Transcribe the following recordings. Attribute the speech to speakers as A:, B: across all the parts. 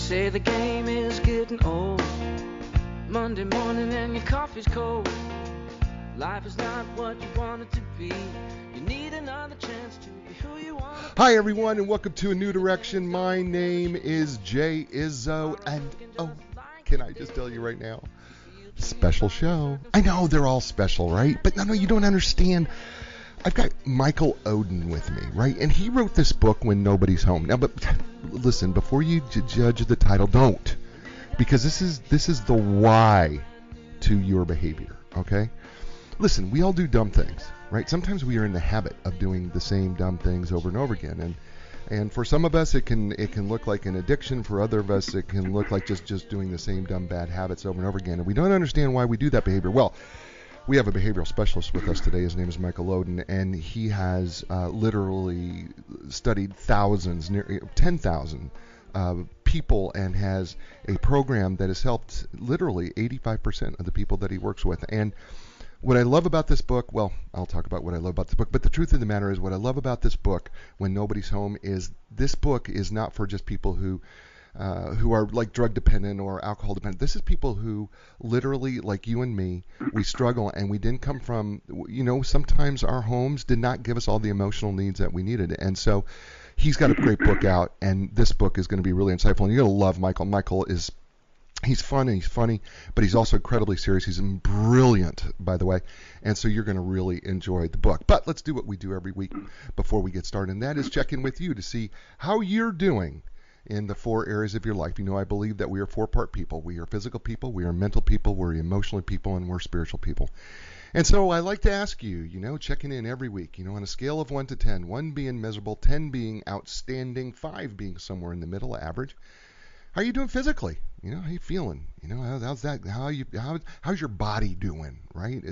A: say the game is getting old. Monday morning and your coffee's cold. Life is not what you want it to be. You need another chance to be who you want to be.
B: Hi everyone, and welcome to A New Direction. My name is Jay Izzo, and can I just tell you right now, special show. I know they're all special, right? But no, you don't understand. I've got Michael Oden with me, right? And he wrote this book, When Nobody's Home. Now, but listen, before you judge the title, don't. Because this is the why to your behavior, okay? Listen, we all do dumb things, right? Sometimes we are in the habit of doing the same dumb things over and over again. And for some of us, it can look like an addiction. For other of us, it can look like just doing the same dumb bad habits over and over again. And we don't understand why we do that behavior. Well, we have a behavioral specialist with us today. His name is Michael Oden, and he has literally studied thousands, near 10,000 people, and has a program that has helped literally 85% of the people that he works with. And what I love about this book, well, I'll talk about what I love about the book, but the truth of the matter is what I love about this book, When Nobody's Home, is this book is not for just people who are like drug dependent or alcohol dependent. This is people who literally, like you and me, we struggle, and we didn't come from, sometimes our homes did not give us all the emotional needs that we needed. And so he's got a great book out, and this book is going to be really insightful. And you're going to love Michael. He's fun and he's funny, but he's also incredibly serious. He's brilliant, by the way. And so you're going to really enjoy the book. But let's do what we do every week before we get started, and that is check in with you to see how you're doing in the four areas of your life. I believe that we are four-part people. We are physical people, we are mental people, we're emotional people, and we're spiritual people. And so I like to ask you, checking in every week, on a scale of 1 to 10, 1 being miserable, 10 being outstanding, 5 being somewhere in the middle, average. How are you doing physically? How you feeling? How's that? How's your body doing? Right?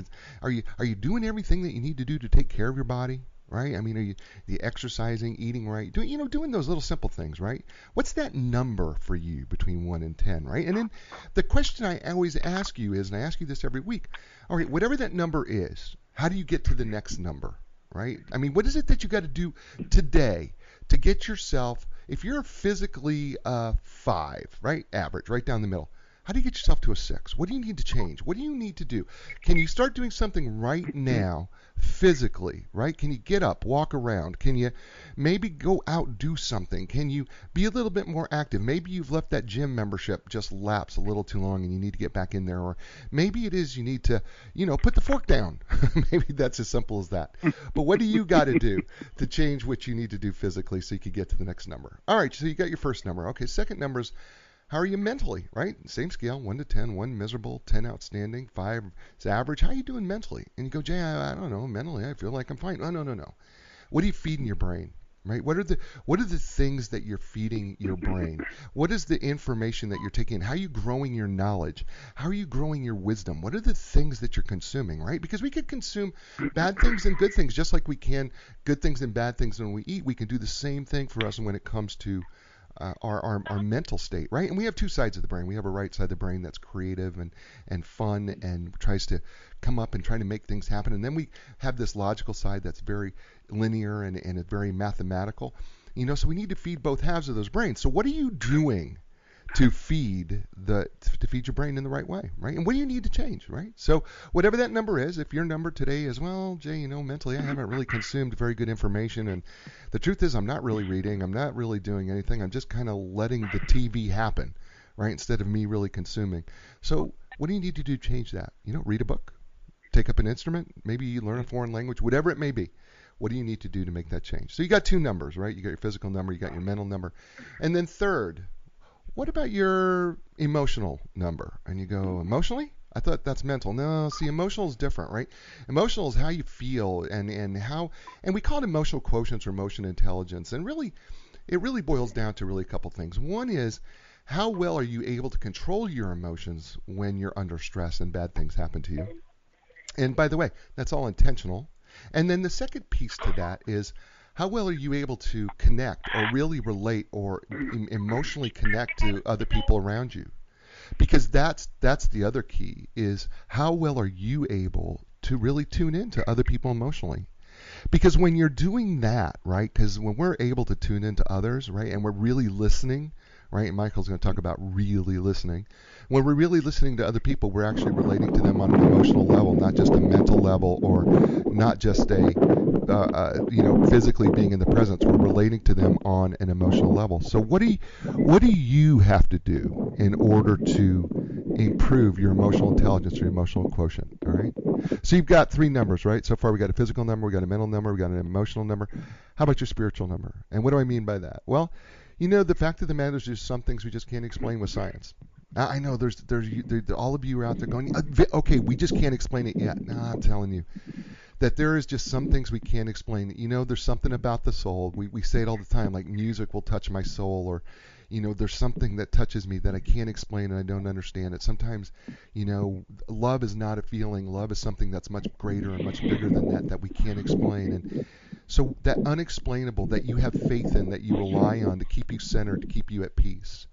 B: Are you doing everything that you need to do to take care of your body? Right? Are you exercising, eating right, doing those little simple things, right? What's that number for you between 1 and 10, right? And then the question I always ask you is, and I ask you this every week, all right, whatever that number is, how do you get to the next number, right? What is it that you got to do today to get yourself, if you're physically 5, right, average, right down the middle, how do you get yourself to a 6? What do you need to change? What do you need to do? Can you start doing something right now physically, right? Can you get up, walk around? Can you maybe go out, do something? Can you be a little bit more active? Maybe you've left that gym membership just lapse a little too long and you need to get back in there. Or maybe it is you need to, put the fork down. Maybe that's as simple as that. But what do you got to do to change what you need to do physically so you can get to the next number? All right, so you got your first number. Okay, second number is, how are you mentally, right? Same scale, 1 to 10, 1 miserable, 10 outstanding, 5 is average. How are you doing mentally? And you go, Jay, I don't know, mentally I feel like I'm fine. No. What are you feeding your brain, right? What are the things that you're feeding your brain? What is the information that you're taking? How are you growing your knowledge? How are you growing your wisdom? What are the things that you're consuming, right? Because we could consume bad things and good things just like we can good things and bad things when we eat. We can do the same thing for us when it comes to our mental state, right? And we have two sides of the brain. We have a right side of the brain that's creative and fun and tries to come up and try to make things happen. And then we have this logical side that's very linear and very mathematical. So we need to feed both halves of those brains. So what are you doing to feed your brain in the right way, right? And what do you need to change, right? So whatever that number is, if your number today is, well, Jay, mentally I haven't really consumed very good information, and the truth is I'm not really reading, I'm not really doing anything, I'm just kind of letting the TV happen, right, instead of me really consuming. So what do you need to do to change that? Read a book, take up an instrument, maybe you learn a foreign language, whatever it may be. What do you need to do to make that change? So you got two numbers, right? You got your physical number, you got your mental number. And then third, what about your emotional number? And you go, emotionally? I thought that's mental. No, see, emotional is different, right? Emotional is how you feel and how, and we call it emotional quotients or emotion intelligence. And really, it really boils down to really a couple things. One is, how well are you able to control your emotions when you're under stress and bad things happen to you? And by the way, that's all intentional. And then the second piece to that is, how well are you able to connect or really relate or emotionally connect to other people around you? Because that's the other key, is how well are you able to really tune in to other people emotionally? Because when you're doing that, right, because when we're able to tune into others, right, and we're really listening, right? And Michael's going to talk about really listening. When we're really listening to other people, we're actually relating to them on an emotional level, not just a mental level or not just physically being in the presence. We're relating to them on an emotional level. So what do you have to do in order to improve your emotional intelligence or your emotional quotient? All right. So you've got 3 numbers, right? So far we got a physical number, we got a mental number, we got an emotional number. How about your spiritual number? And what do I mean by that? Well, the fact of the matter is there's some things we just can't explain with science. I know there's all of you are out there going, okay, we just can't explain it yet. No, I'm telling you that there is just some things we can't explain. There's something about the soul. We say it all the time, like music will touch my soul, or there's something that touches me that I can't explain and I don't understand it. Sometimes, love is not a feeling. Love is something that's much greater and much bigger than that we can't explain. And so that unexplainable that you have faith in, that you rely on to keep you centered, to keep you at peace.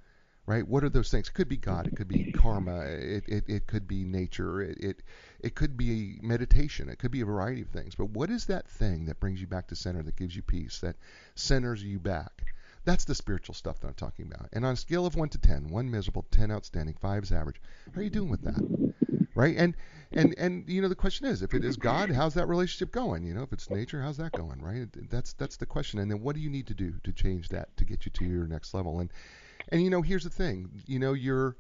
B: Right? What are those things? It could be God. It could be karma. It could be nature. It could be meditation. It could be a variety of things. But what is that thing that brings you back to center, that gives you peace, that centers you back? That's the spiritual stuff that I'm talking about. And on a scale of 1 to 10, 1 miserable, 10 outstanding, 5 is average, how are you doing with that? Right? And the question is, if it is God, how's that relationship going? If it's nature, how's that going? Right? That's the question. And then what do you need to do to change that to get you to your next level? And here's the thing, your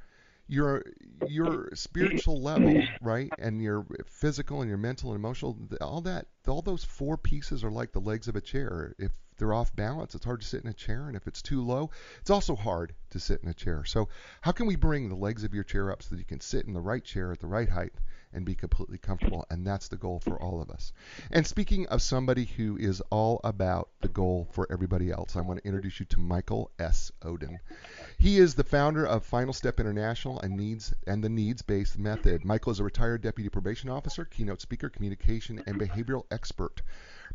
B: spiritual level, right, and your physical and your mental and emotional, all those 4 pieces are like the legs of a chair. If they're off balance, it's hard to sit in a chair, and if it's too low, it's also hard to sit in a chair. So how can we bring the legs of your chair up so that you can sit in the right chair at the right height and be completely comfortable? And that's the goal for all of us. And speaking of somebody who is all about the goal for everybody else, I want to introduce you to Michael S. Oden. He is the founder of Final Step International and the Needs-Based Method. Michael is a retired Deputy Probation Officer, Keynote Speaker, communication and behavioral expert,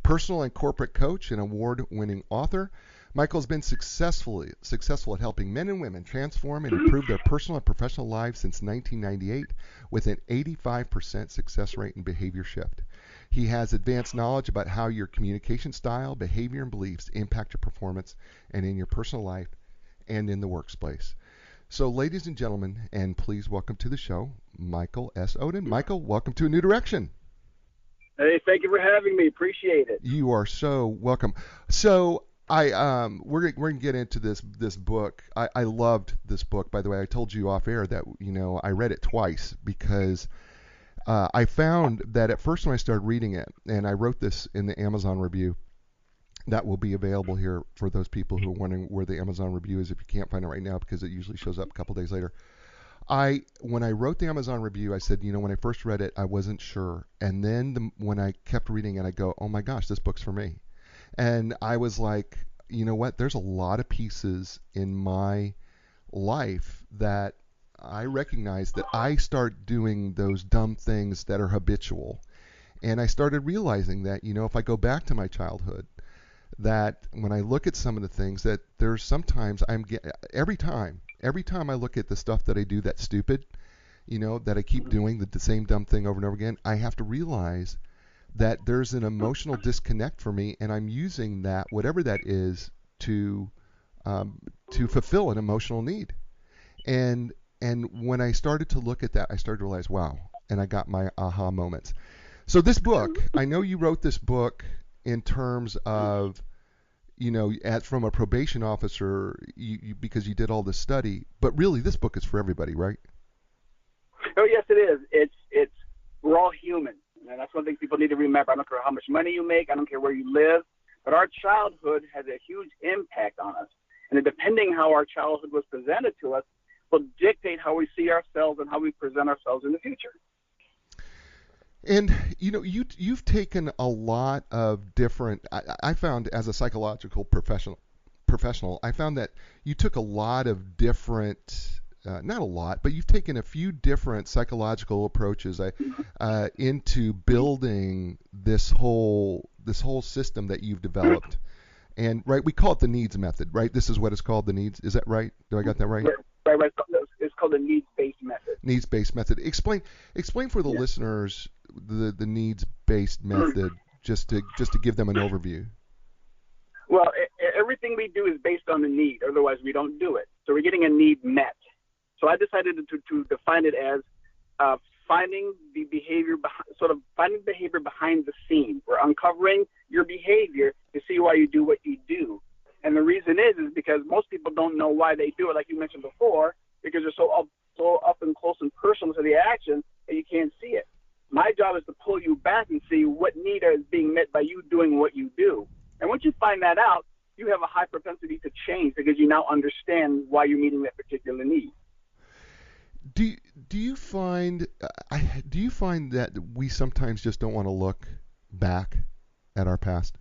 B: personal and corporate coach, and award-winning author. Michael has been successful at helping men and women transform and improve their personal and professional lives since 1998 with an 85% success rate in behavior shift. He has advanced knowledge about how your communication style, behavior, and beliefs impact your performance and in your personal life and in the workplace. So, ladies and gentlemen, and please welcome to the show, Michael S. Oden. Michael, welcome to A New Direction.
C: Hey, thank you for having me. Appreciate it.
B: You are so welcome. So, we're gonna get into this book. I loved this book. By the way, I told you off air that I read it twice because I found that at first when I started reading it, and I wrote this in the Amazon review that will be available here for those people who are wondering where the Amazon review is if you can't find it right now, because it usually shows up a couple days later. When I wrote the Amazon review, I said, when I first read it, I wasn't sure. And then when I kept reading it, I go, oh my gosh, this book's for me. And I was like, you know what? There's a lot of pieces in my life that I recognize that I start doing those dumb things that are habitual. And I started realizing that, if I go back to my childhood, that when I look at some of the things that there's sometimes every time I look at the stuff that I do that's stupid, that I keep doing the same dumb thing over and over again, I have to realize that there's an emotional disconnect for me, and I'm using that, whatever that is, to fulfill an emotional need. And when I started to look at that, I started to realize, wow, and I got my aha moments. So this book, I know you wrote this book in terms of, from a probation officer, because you did all this study, but really this book is for everybody, right?
C: Oh, yes, it is. We're all human, and that's one thing people need to remember. I don't care how much money you make, I don't care where you live, but our childhood has a huge impact on us. And depending how our childhood was presented to us will dictate how we see ourselves and how we present ourselves in the future.
B: And you've taken a lot of different. I found as a psychological professional, I found that you took a lot of different, not a lot, but you've taken a few different psychological approaches into building this whole system that you've developed. And right, we call it the needs method, right? This is what it's called, the needs. Is that right? Do I got that right?
C: Right. It's called the needs-based method.
B: Needs-based method. Explain for the listeners the needs-based method, just to give them an overview.
C: Well, everything we do is based on the need. Otherwise, we don't do it. So we're getting a need met. So I decided to define it as finding the behavior, finding behavior behind the scene. We're uncovering your behavior to see why you do what you do. And the reason is because most people don't know why they do it, like you mentioned before, because they're so up and close and personal to the action that you can't see it. My job is to pull you back and see what need is being met by you doing what you do. And once you find that out, you have a high propensity to change because you now understand why you're meeting that particular need.
B: Do you find that we sometimes just don't want to look back at our past?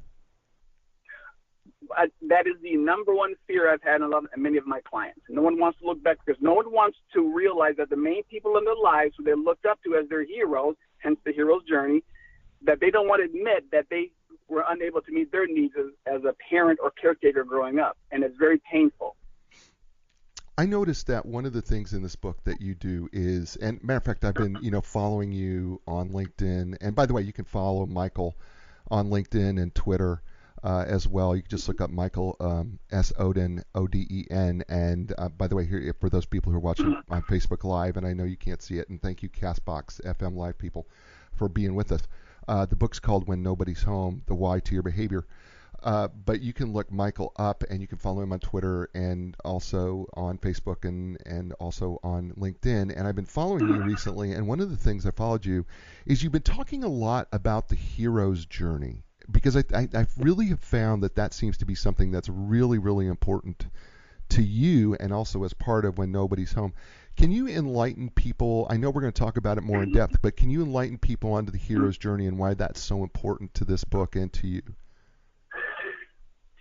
C: That is the number one fear I've had in many of my clients. No one wants to look back because no one wants to realize that the main people in their lives who they looked up to as their heroes, hence the hero's journey, that they don't want to admit that they were unable to meet their needs as a parent or caretaker growing up, and it's very painful.
B: I noticed that one of the things in this book that you do is, and matter of fact, I've been, following you on LinkedIn, and by the way, you can follow Michael on LinkedIn and Twitter as well. You can just look up Michael S. Oden, Oden, and by the way, here for those people who are watching on Facebook Live, and I know you can't see it, and thank you Castbox FM Live people for being with us. The book's called When Nobody's Home: The Why to Your Behavior. But you can look Michael up, and you can follow him on Twitter and also on Facebook and also on LinkedIn. And I've been following you recently, and one of the things I followed you is you've been talking a lot about the hero's journey, because I really have found that seems to be something that's really, really important to you and also as part of When Nobody's Home. Can you enlighten people? I know we're going to talk about it more in depth, but can you enlighten people onto the hero's journey and why that's so important to this book and to you?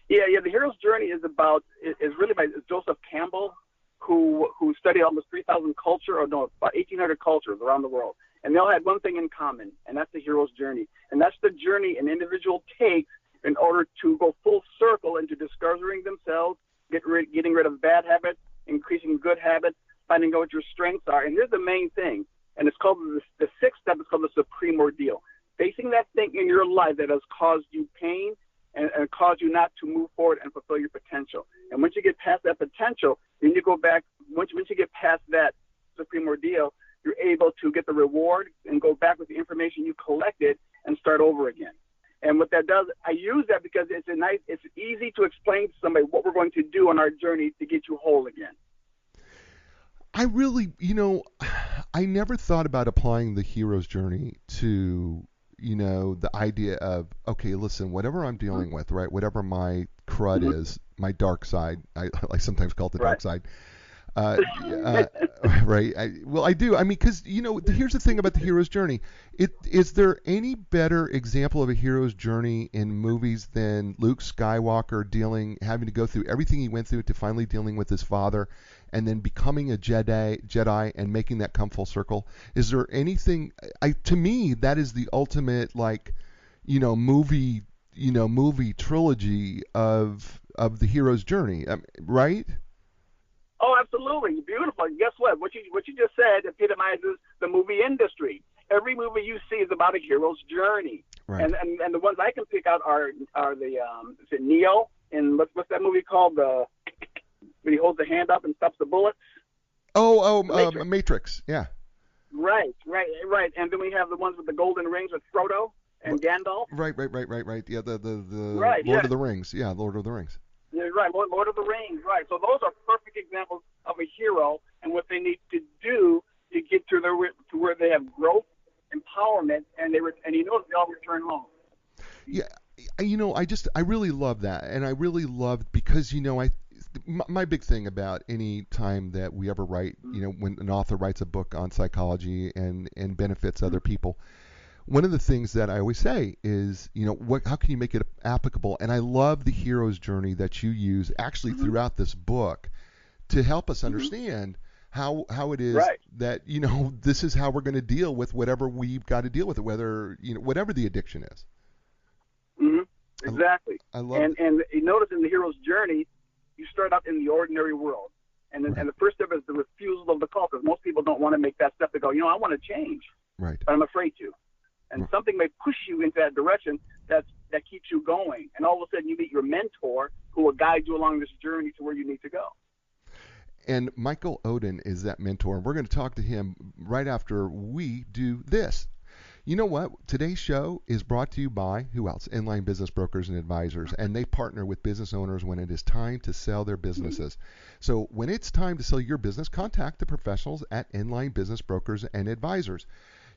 C: Yeah. The hero's journey is really by Joseph Campbell, who studied almost 3,000 about 1,800 cultures around the world, and they all had one thing in common, and that's the hero's journey, and that's the journey an individual takes in order to go full circle into discovering themselves, getting rid of bad habits, increasing good habits, finding out what your strengths are. And here's the main thing, and it's called the sixth step. Is called the supreme ordeal. Facing that thing in your life that has caused you pain and caused you not to move forward and fulfill your potential. And once you get past that potential, then you go back. Once you get past that supreme ordeal, you're able to get the reward and go back with the information you collected and start over again. And what that does, I use that because it's easy to explain to somebody what we're going to do on our journey to get you whole again.
B: I really, I never thought about applying the hero's journey to, the idea of, okay, listen, whatever I'm dealing with, right, whatever my crud is, my dark side, I sometimes call it the dark side, right? I do. I mean, because, here's the thing about the hero's journey. Is there any better example of a hero's journey in movies than Luke Skywalker having to go through everything he went through to finally dealing with his father and then becoming a Jedi and making that come full circle? Is there anything, to me, that is the ultimate, movie trilogy of the hero's journey, right?
C: Oh, absolutely. Beautiful. And guess what? What you just said epitomizes the movie industry. Every movie you see is about a hero's journey.
B: Right.
C: And the ones I can pick out are the is it Neo and what's that movie called? When he holds the hand up and stops the bullets.
B: Matrix. Yeah.
C: Right. And then we have the ones with the golden rings with Frodo and Gandalf.
B: Right. Yeah, the
C: right,
B: Lord of the Rings. Yeah, Lord of the Rings.
C: Yeah, right. Lord of the Rings. Right. So those are perfect examples of a hero and what they need to do to get to where they have growth, empowerment, and they all return home.
B: Yeah. I really love that, and I really love because my big thing about any time that we ever write, when an author writes a book on psychology and benefits other people, one of the things that I always say is, how can you make it applicable? And I love the hero's journey that you use actually throughout this book to help us understand how it is that, this is how we're going to deal with whatever we've got to deal with it, whether, whatever the addiction is.
C: Exactly.
B: I love
C: and you notice in the hero's journey, you start out in the ordinary world. And the first step is the refusal of the call, because most people don't want to make that step to go, I want to change.
B: Right.
C: But I'm afraid to. and something may push you into that direction that keeps you going. And all of a sudden you meet your mentor who will guide you along this journey to where you need to go.
B: And Michael Oden is that mentor, and we're going to talk to him right after we do this. You know what? Today's show is brought to you by, who else? Inline Business Brokers and Advisors, and they partner with business owners when it is time to sell their businesses. So when it's time to sell your business, contact the professionals at Inline Business Brokers and Advisors.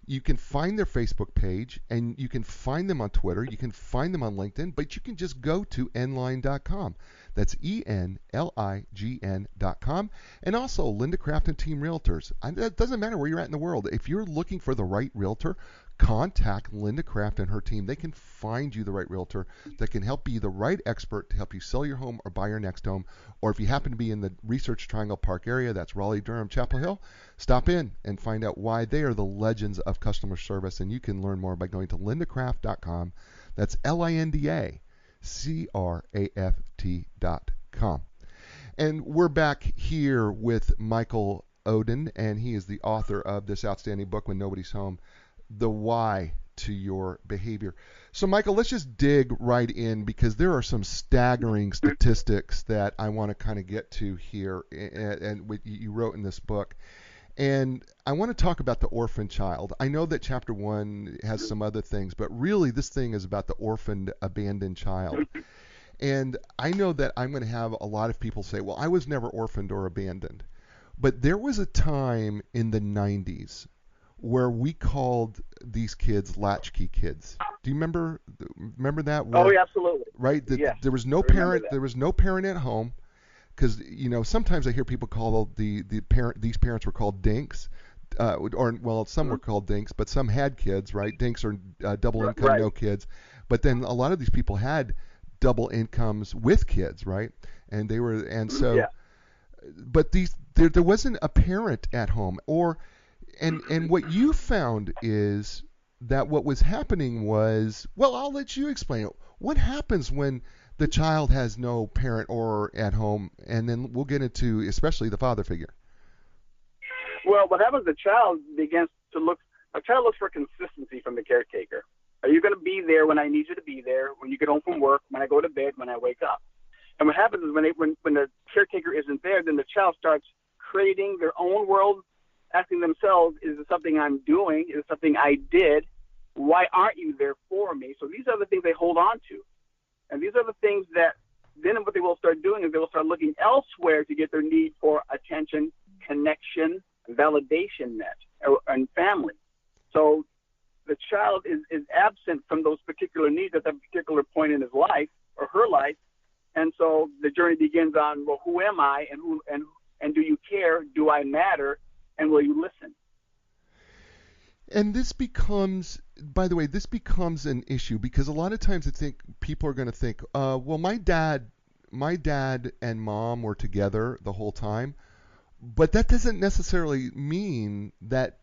B: You can find their Facebook page, and you can find them on Twitter. You can find them on LinkedIn, but you can just go to nline.com. That's ENLIGN.com. And also Linda Craft and Team Realtors. It doesn't matter where you're at in the world. If you're looking for the right realtor, contact Linda Craft and her team. They can find you the right realtor that can help be the right expert to help you sell your home or buy your next home. Or if you happen to be in the Research Triangle Park area, that's Raleigh, Durham, Chapel Hill, stop in and find out why they are the legends of customer service. And you can learn more by going to lindacraft.com. That's LINDACRAFT.com. And we're back here with Michael Oden, and he is the author of this outstanding book, When Nobody's Home, The Why to Your Behavior. So, Michael, let's just dig right in, because there are some staggering statistics that I want to kind of get to here, and what you wrote in this book. And I want to talk about the orphan child. I know that chapter 1 has some other things, but really this thing is about the orphaned, abandoned child. And I know that I'm going to have a lot of people say, well, I was never orphaned or abandoned. But there was a time in the 90s where we called these kids latchkey kids. Do you remember that?
C: Oh, yeah, absolutely.
B: Right?
C: Yes,
B: there was no parent. There was no parent at home, because sometimes I hear people call these parents were called dinks, some were called dinks, but some had kids. Right? Dinks are double income,
C: right.
B: No kids. But then a lot of these people had double incomes with kids, right? And they were, and so,
C: yeah.
B: But there wasn't a parent at home, and what you found is that what was happening was, well, I'll let you explain it. What happens when the child has no parent or at home, and then we'll get into especially the father figure.
C: Well, what happens, a child looks for consistency from the caretaker. Are you going to be there when I need you to be there, when you get home from work, when I go to bed, when I wake up? And what happens is when the caretaker isn't there, then the child starts creating their own world, asking themselves, is it something I'm doing? Is it something I did? Why aren't you there for me? So these are the things they hold on to. And these are the things that then what they will start doing is they will start looking elsewhere to get their need for attention, connection, validation met, and family. So the child is absent from those particular needs at that particular point in his life or her life. And so the journey begins on, well, who am I, and do you care? Do I matter? And will you listen?
B: And this becomes, by the way, an issue, because a lot of times I think people are going to think, well, my dad and mom were together the whole time, but that doesn't necessarily mean that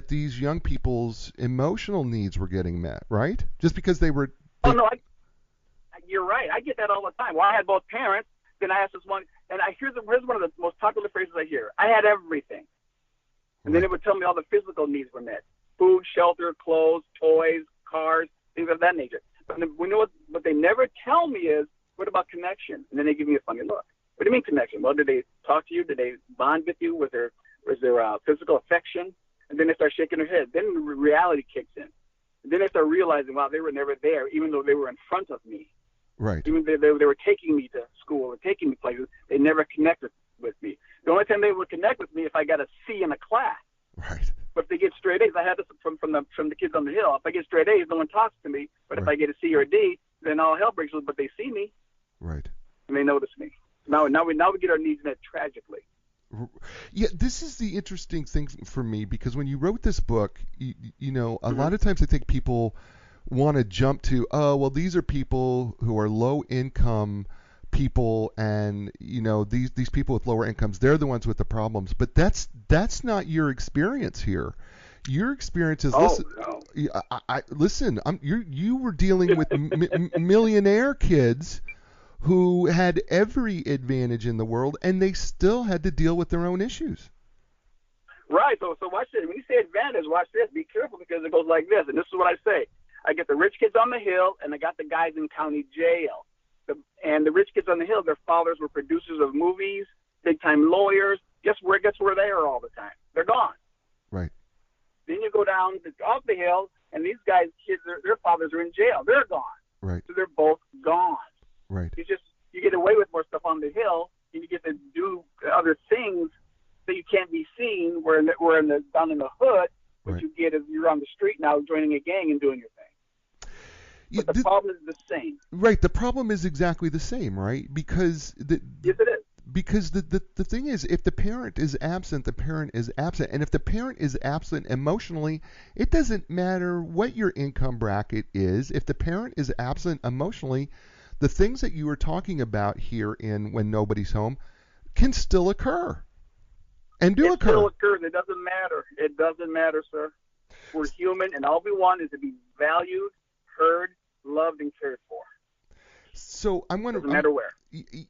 B: these young people's emotional needs were getting met, right? Just because they were.
C: Oh no, you're right. I get that all the time. Well, I had both parents. Then I asked this one, and here's one of the most popular phrases I hear. I had everything, and then it would tell me all the physical needs were met: food, shelter, clothes, toys, cars, things of that nature. But we know what they never tell me is, what about connection? And then they give me a funny look. What do you mean connection? Well, did they talk to you? Did they bond with you? Was there physical affection? And then they start shaking their head. Then reality kicks in. And then they start realizing, wow, they were never there, even though they were in front of me.
B: Right.
C: Even though they were taking me to school or taking me places, they never connected with me. The only time they would connect with me if I got a C in a class.
B: Right.
C: But if they get straight A's, I had this from the kids on the hill. If I get straight A's, no one talks to me. But if I get a C or a D, then all hell breaks loose. But they see me.
B: Right.
C: And they notice me. Now we get our needs met tragically.
B: Yeah, this is the interesting thing for me, because when you wrote this book, a lot of times I think people want to jump to, oh, well, these are people who are low income people, and these people with lower incomes, they're the ones with the problems. But that's not your experience here. Your experience is, listen, you were dealing with millionaire kids who had every advantage in the world, and they still had to deal with their own issues.
C: Right. So watch this. When you say advantage, watch this. Be careful because it goes like this. And this is what I say. I get the rich kids on the hill, and I got the guys in county jail. And the rich kids on the hill, their fathers were producers of movies, big-time lawyers. Guess where they are all the time? They're gone.
B: Right.
C: Then you go down off the hill, and these guys' kids, their fathers are in jail. They're gone.
B: Right.
C: So they're both gone.
B: Right.
C: You get away with more stuff on the hill, and you get to do other things that you can't be seen. Down in the hood, what you get is you're on the street now, joining a gang and doing your thing. But the problem is the same.
B: Right. The problem is exactly the same, right? Because
C: yes, it is.
B: Because the thing is, if the parent is absent, the parent is absent. And if the parent is absent emotionally, it doesn't matter what your income bracket is. If the parent is absent emotionally, the things that you were talking about here in When Nobody's Home can still occur. And do occur. It
C: still occurs. It doesn't matter. It doesn't matter, sir. We're human, and all we want is to be valued, heard, loved, and cared for.
B: So I'm wondering,
C: doesn't matter where.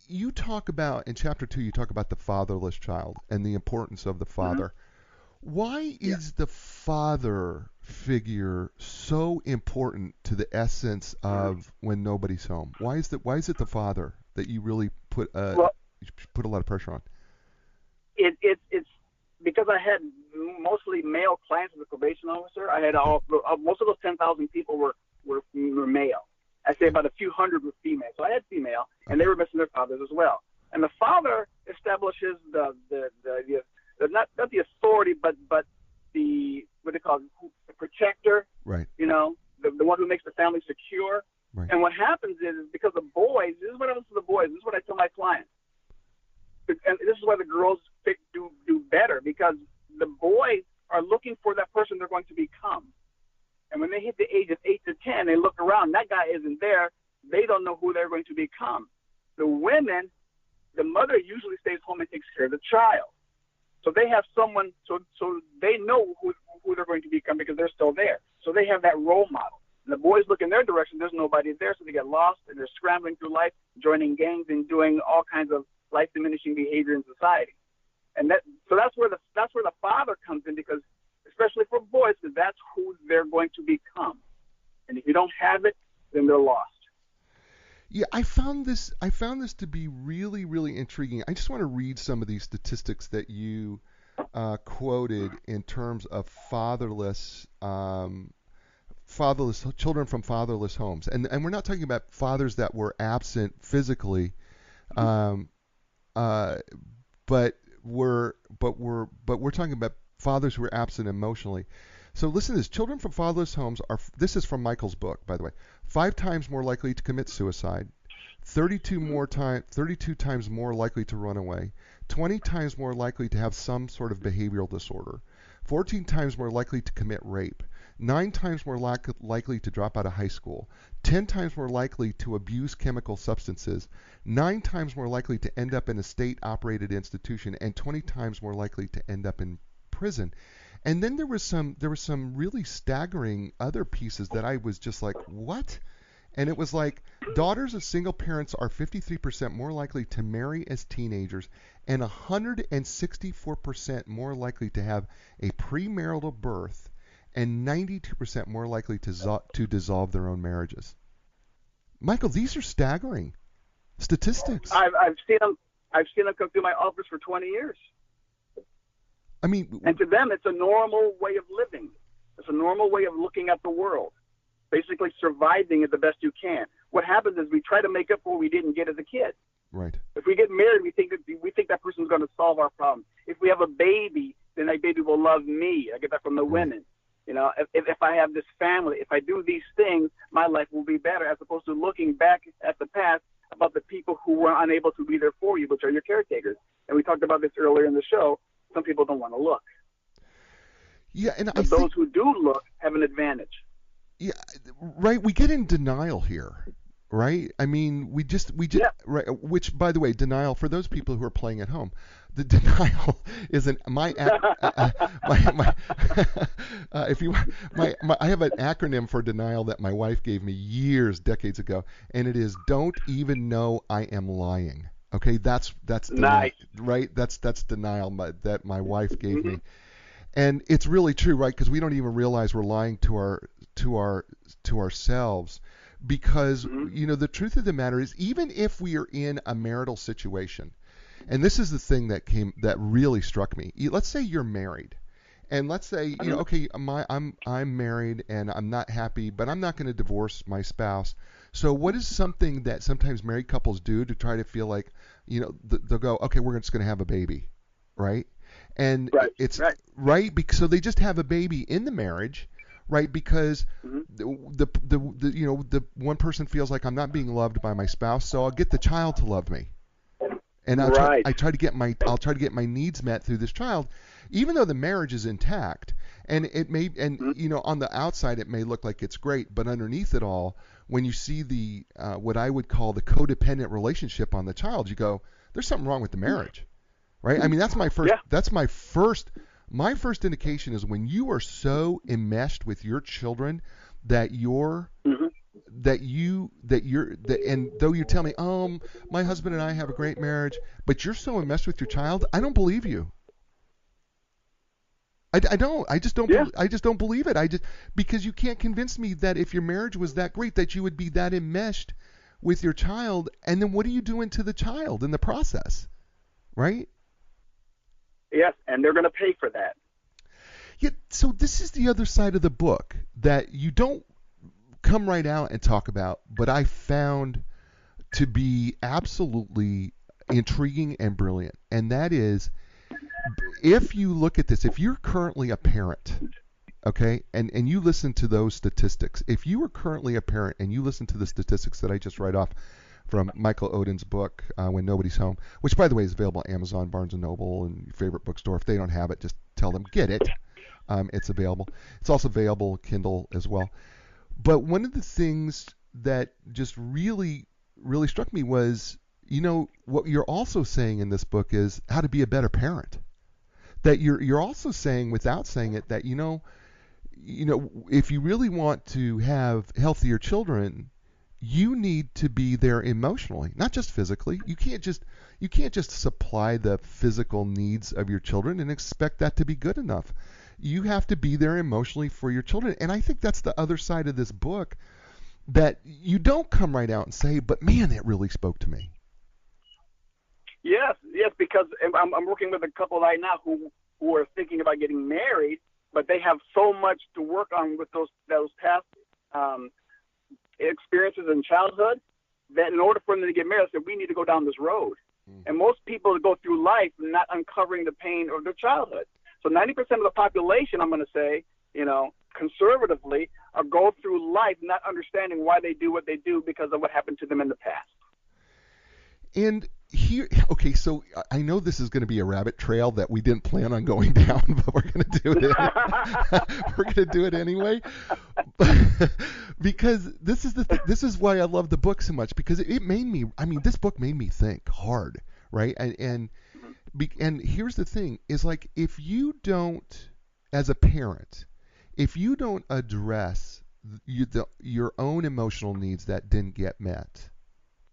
B: You talk about, in chapter 2, you talk about the fatherless child and the importance of the father. Mm-hmm. Why is the father figure so important to the essence of When Nobody's Home? Why is it the father that you really put a lot of pressure on?
C: It's because I had mostly male clients as a probation officer. I had most of those 10,000 people were male. I say about a few hundred were female. So I had female, and they were missing their fathers as well. And the father establishes the not the authority, but the what they call the protector. Right. You know, the one who makes the family secure. Right. And what happens is because the boys. This is what happens to the boys. This is what I tell my clients. And this is why the girls do better, because the boys are looking for that person they're going to become. And when they hit the age of 8 to 10, they look around. That guy isn't there. They don't know who they're going to become. The women, the mother usually stays home and takes care of the child. So they have someone, so they know who they're going to become because they're still there. So they have that role model. And the boys look in their direction. There's nobody there, so they get lost, and they're scrambling through life, joining gangs and doing all kinds of life-diminishing behavior in society. And so that's where the father comes in, because especially for boys, because that's who they're going to become. And if you don't have it, then they're lost.
B: Yeah, I found this to be really, really intriguing. I just want to read some of these statistics that you quoted in terms of fatherless children from fatherless homes, and we're not talking about fathers that were absent physically, but we're talking about fathers who were absent emotionally. So listen to this. Children from fatherless homes are, this is from Michael's book, by the way, 5 times more likely to commit suicide, 32 times more likely to run away, 20 times more likely to have some sort of behavioral disorder, 14 times more likely to commit rape, 9 times more likely to drop out of high school, 10 times more likely to abuse chemical substances, 9 times more likely to end up in a state-operated institution, and 20 times more likely to end up in prison. And then there was some really staggering other pieces that I was just like, what? And it was like, daughters of single parents are 53% more likely to marry as teenagers and 164% more likely to have a premarital birth and 92% more likely to dissolve their own marriages. Michael, these are staggering statistics.
C: I've seen them come through my office for 20 years.
B: I mean,
C: and to them, it's a normal way of living. It's a normal way of looking at the world. Basically, surviving is the best you can. What happens is we try to make up for what we didn't get as a kid.
B: Right.
C: If we get married, we think that person's going to solve our problem. If we have a baby, then that baby will love me. I get that from the women. You know, if I have this family, if I do these things, my life will be better, as opposed to looking back at the past about the people who were unable to be there for you, which are your caretakers. And we talked about this earlier in the show. Some people don't want to look.
B: Yeah, and
C: but those who do look have an advantage.
B: Yeah, right. We get in denial here, right? I mean, we just right. Which, by the way, denial for those people who are playing at home, the denial is I have an acronym for denial that my wife gave me decades ago, and it is don't even know I am lying. Okay, that's
C: nice.
B: Right? That's denial that my wife gave me. And it's really true, right? Because we don't even realize we're lying to ourselves. Because the truth of the matter is, even if we are in a marital situation, and this is the thing that really struck me. Let's say you're married, and let's say okay, I'm married and I'm not happy, but I'm not going to divorce my spouse. So what is something that sometimes married couples do to try to feel like, they'll go, okay, we're just going to have a baby, right? And it's right, so they just have a baby in the marriage, right? Because the one person feels like I'm not being loved by my spouse, so I'll get the child to love me, and I'll try to get my needs met through this child, even though the marriage is intact. And it may, on the outside it may look like it's great, but underneath it all, when you see the what I would call the codependent relationship on the child, you go, there's something wrong with the marriage, right? I mean, that's my first. Yeah. That's my first. My first indication is when you are so enmeshed with your children that you're and though you tell me, my husband and I have a great marriage, but you're so enmeshed with your child, I don't believe you. I just don't believe it. Because you can't convince me that if your marriage was that great that you would be that enmeshed with your child, and then what are you doing to the child in the process, right?
C: Yes, and they're going to pay for that.
B: Yeah, so this is the other side of the book that you don't come right out and talk about, but I found to be absolutely intriguing and brilliant, and that is, if you look at this, if you're currently a parent, okay, and you listen to those statistics, if you are currently a parent and you listen to the statistics that I just read off from Michael Oden's book, When Nobody's Home, which, by the way, is available on Amazon, Barnes & Noble, and your favorite bookstore. If they don't have it, just tell them, get it. It's available. It's also available Kindle as well. But one of the things that just really, really struck me was, what you're also saying in this book is how to be a better parent. That you're also saying, without saying it, that if you really want to have healthier children, you need to be there emotionally, not just physically. You can't just supply the physical needs of your children and expect that to be good enough. You have to be there emotionally for your children. And I think that's the other side of this book that you don't come right out and say, but man, it really spoke to me.
C: Yes, because I'm working with a couple right now who are thinking about getting married, but they have so much to work on with those past experiences in childhood that in order for them to get married, they said, we need to go down this road. And most people go through life not uncovering the pain of their childhood. So 90% of the population, I'm going to say, conservatively, go through life not understanding why they do what they do because of what happened to them in the past.
B: And here, okay, so I know this is going to be a rabbit trail that we didn't plan on going down, but we're going to do it. We're going to do it anyway, because this is why I love the book so much, because it made me. I mean, this book made me think hard, right? And here's the thing: is like if you don't, as a parent, if you don't address your own emotional needs that didn't get met,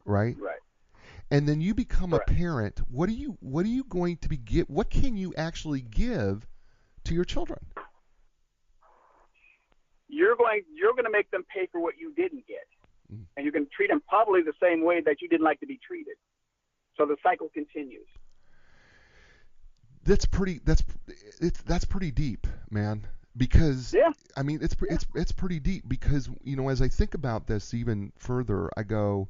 B: right? Right. And then you become a parent. What are you going to be what can you actually give to your children?
C: You're going to make them pay for what you didn't get, and you can treat them probably the same way that you didn't like to be treated. So the cycle continues.
B: That's pretty deep, man. Because I mean, it's pretty deep because as I think about this even further, I go.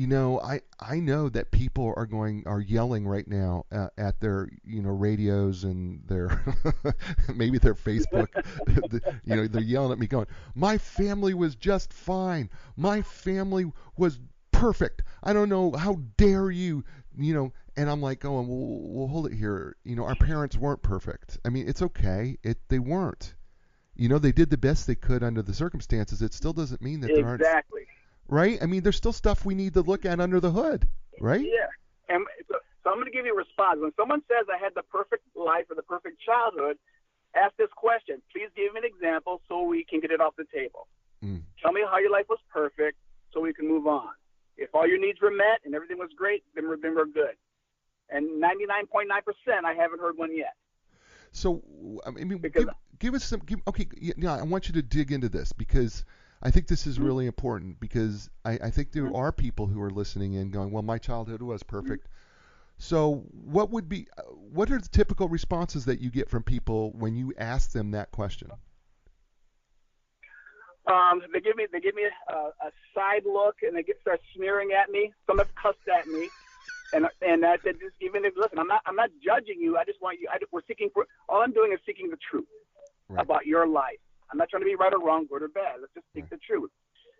B: I know that people are yelling right now at their radios and their maybe their Facebook. They're yelling at me, going, "My family was just fine. My family was perfect. I don't know, how dare you?" And I'm like, going, "Well, hold it here. Our parents weren't perfect. I mean, it's okay. They weren't. They did the best they could under the circumstances. It still doesn't mean that there aren't." Exactly. Right? I mean, there's still stuff we need to look at under the hood, right? Yeah.
C: And so I'm going to give you a response. When someone says I had the perfect life or the perfect childhood, ask this question. Please give me an example so we can get it off the table. Tell me how your life was perfect so we can move on. If all your needs were met and everything was great, then we're good. And 99.9%, I haven't heard one yet.
B: So, I mean,
C: Because
B: give us some. Yeah, I want you to dig into this because I think this is
C: Mhm.
B: really important because I think there
C: Mhm.
B: are people who are listening in going, well, my childhood was perfect. So, what are the typical responses that you get from people when you ask them that question?
C: They give me a side look, and they start sneering at me. Some have cussed at me, and I said, just, even if listen, I'm not judging you. I just want you. We're seeking for. All I'm doing is seeking the truth
B: Right.
C: about your life. I'm not trying to be right or wrong, good or bad. Let's just seek
B: Right.
C: the truth.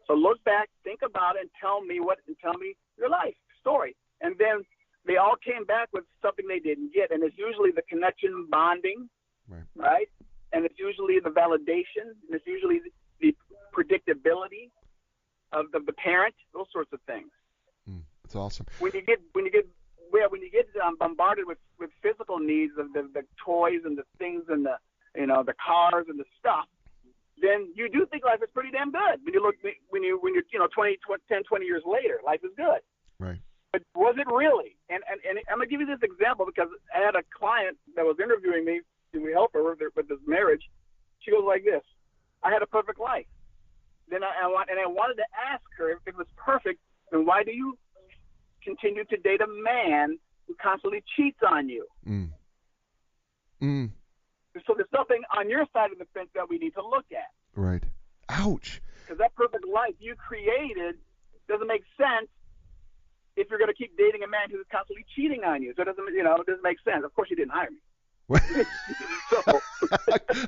C: So look back, think about it, and tell me your life story. And then they all came back with something they didn't get, and it's usually the connection bonding,
B: Right.
C: right? And it's usually the validation, and it's usually the predictability of the parent, those sorts of things.
B: That's awesome.
C: When you get bombarded with physical needs of the toys and the things and the cars and the stuff, then you do think life is pretty damn good. When you're 10, 20 years later, life is good.
B: Right.
C: But was it really? And I'm gonna give you this example because I had a client that was interviewing me. We help her with this marriage. She goes like this: I had a perfect life. Then I wanted to ask her if it was perfect, then why do you continue to date a man who constantly cheats on you? So there's something on your side of the fence that we need to look at.
B: Right. Ouch.
C: Because that perfect life you created doesn't make sense if you're going to keep dating a man who's constantly cheating on you. So it doesn't make sense. Of course, you didn't hire me. So,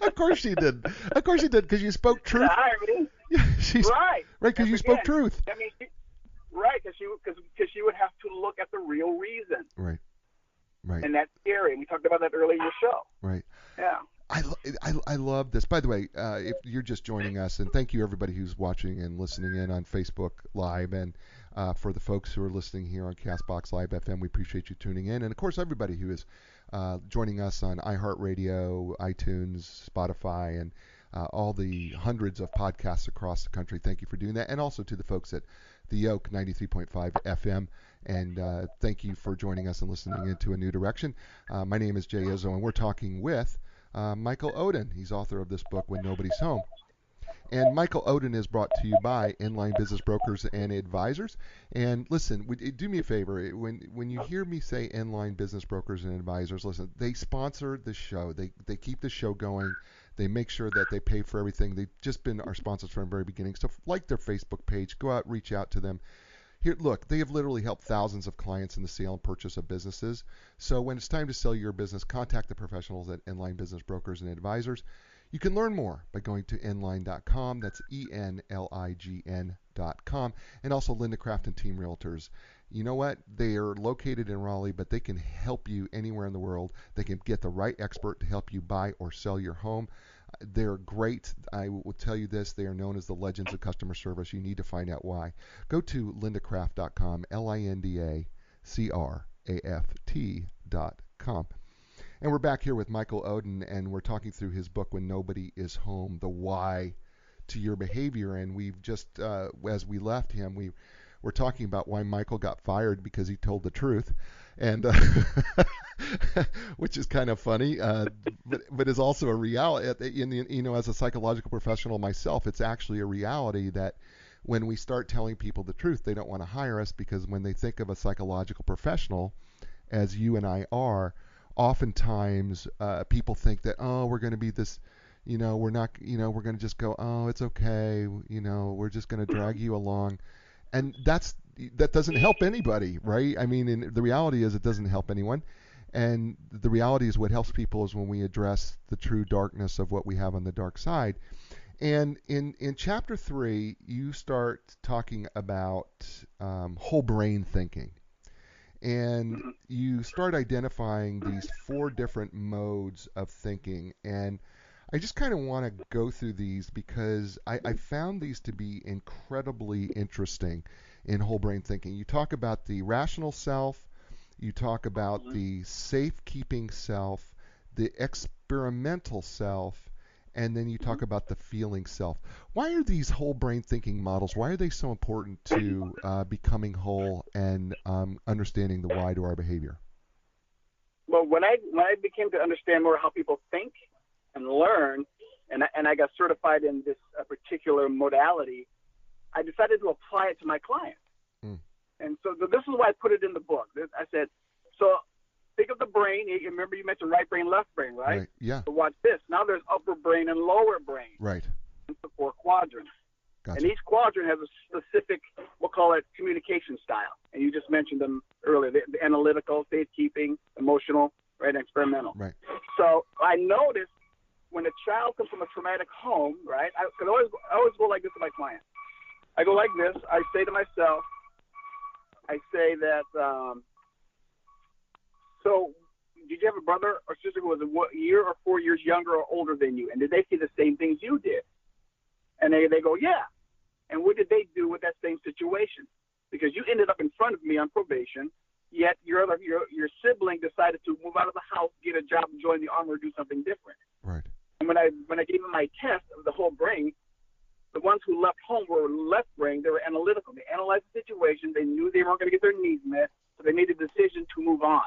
B: Of course she did. Of course she did, because you spoke truth.
C: Right.
B: Right, because you spoke truth.
C: I mean, right, because she would have to look at the real reason.
B: Right. Right.
C: And that's scary. We talked about that earlier in your show.
B: Right.
C: Yeah.
B: I love this. By the way, if you're just joining us, and thank you everybody who's watching and listening in on Facebook Live, and for the folks who are listening here on Castbox Live FM, we appreciate you tuning in, and of course everybody who is joining us on iHeartRadio, iTunes, Spotify, and all the hundreds of podcasts across the country. Thank you for doing that, and also to the folks at the Oak 93.5 FM. And thank you for joining us and listening into A New Direction. My name is Jay Izzo, and we're talking with Michael Oden. He's author of this book, When Nobody's Home. And Michael Oden is brought to you by Inline Business Brokers and Advisors. And listen, do me a favor. When you hear me say Inline Business Brokers and Advisors, listen, they sponsor the show. They keep the show going. They make sure that they pay for everything. They've just been our sponsors from the very beginning. So like their Facebook page, go out, reach out to them. Here, look, they have literally helped thousands of clients in the sale and purchase of businesses. So when it's time to sell your business, contact the professionals at Inline Business Brokers and Advisors. You can learn more by going to inline.com. That's ENLIGN.com. And also Linda Craft and Team Realtors. You know what? They are located in Raleigh, but they can help you anywhere in the world. They can get the right expert to help you buy or sell your home. They're great. I will tell you this. They are known as the legends of customer service. You need to find out why. Go to lindacraft.com, LINDACRAFT.com. And we're back here with Michael Oden, and we're talking through his book, When Nobody Is Home, the why to your behavior. And we've just, as we left him, we're talking about why Michael got fired because he told the truth, and which is kind of funny, but is also a reality. As a psychological professional myself, it's actually a reality that when we start telling people the truth, they don't want to hire us, because when they think of a psychological professional, as you and I are, oftentimes people think that, oh, we're going to be this, we're not, we're going to just go, oh, it's okay, we're just going to drag you along. And that doesn't help anybody, right? I mean, the reality is it doesn't help anyone. And the reality is what helps people is when we address the true darkness of what we have on the dark side. And in chapter 3, you start talking about whole brain thinking. And you start identifying these 4 different modes of thinking. And I just kind of want to go through these because I found these to be incredibly interesting in whole brain thinking. You talk about the rational self, you talk about the safekeeping self, the experimental self, and then you talk about the feeling self. Why are these whole brain thinking models, why are they so important to becoming whole and understanding the why to our behavior?
C: Well, when I became to understand more how people think and learn, and I got certified in this particular modality, I decided to apply it to my clients. And so this is why I put it in the book. I said, so think of the brain. You remember you mentioned right brain, left brain, right?
B: Yeah.
C: So watch this. Now there's upper brain and lower brain.
B: Right.
C: It's the 4 quadrants.
B: Gotcha.
C: And each quadrant has a specific, we'll call it communication style. And you just mentioned them earlier, the analytical, safekeeping, emotional, right, and experimental.
B: Right.
C: So I noticed when a child comes from a traumatic home, right, I always go like this to my clients. I go like this. I say to myself, so did you have a brother or sister who was a year or 4 years younger or older than you? And did they see the same things you did? And they go, yeah. And what did they do with that same situation? Because you ended up in front of me on probation, yet your sibling decided to move out of the house, get a job, join the army, or do something different.
B: Right.
C: And when I gave them my test of the whole brain, the ones who left home were left brain. They were analytical. They analyzed the situation. They knew they weren't going to get their needs met, so they made a decision to move on.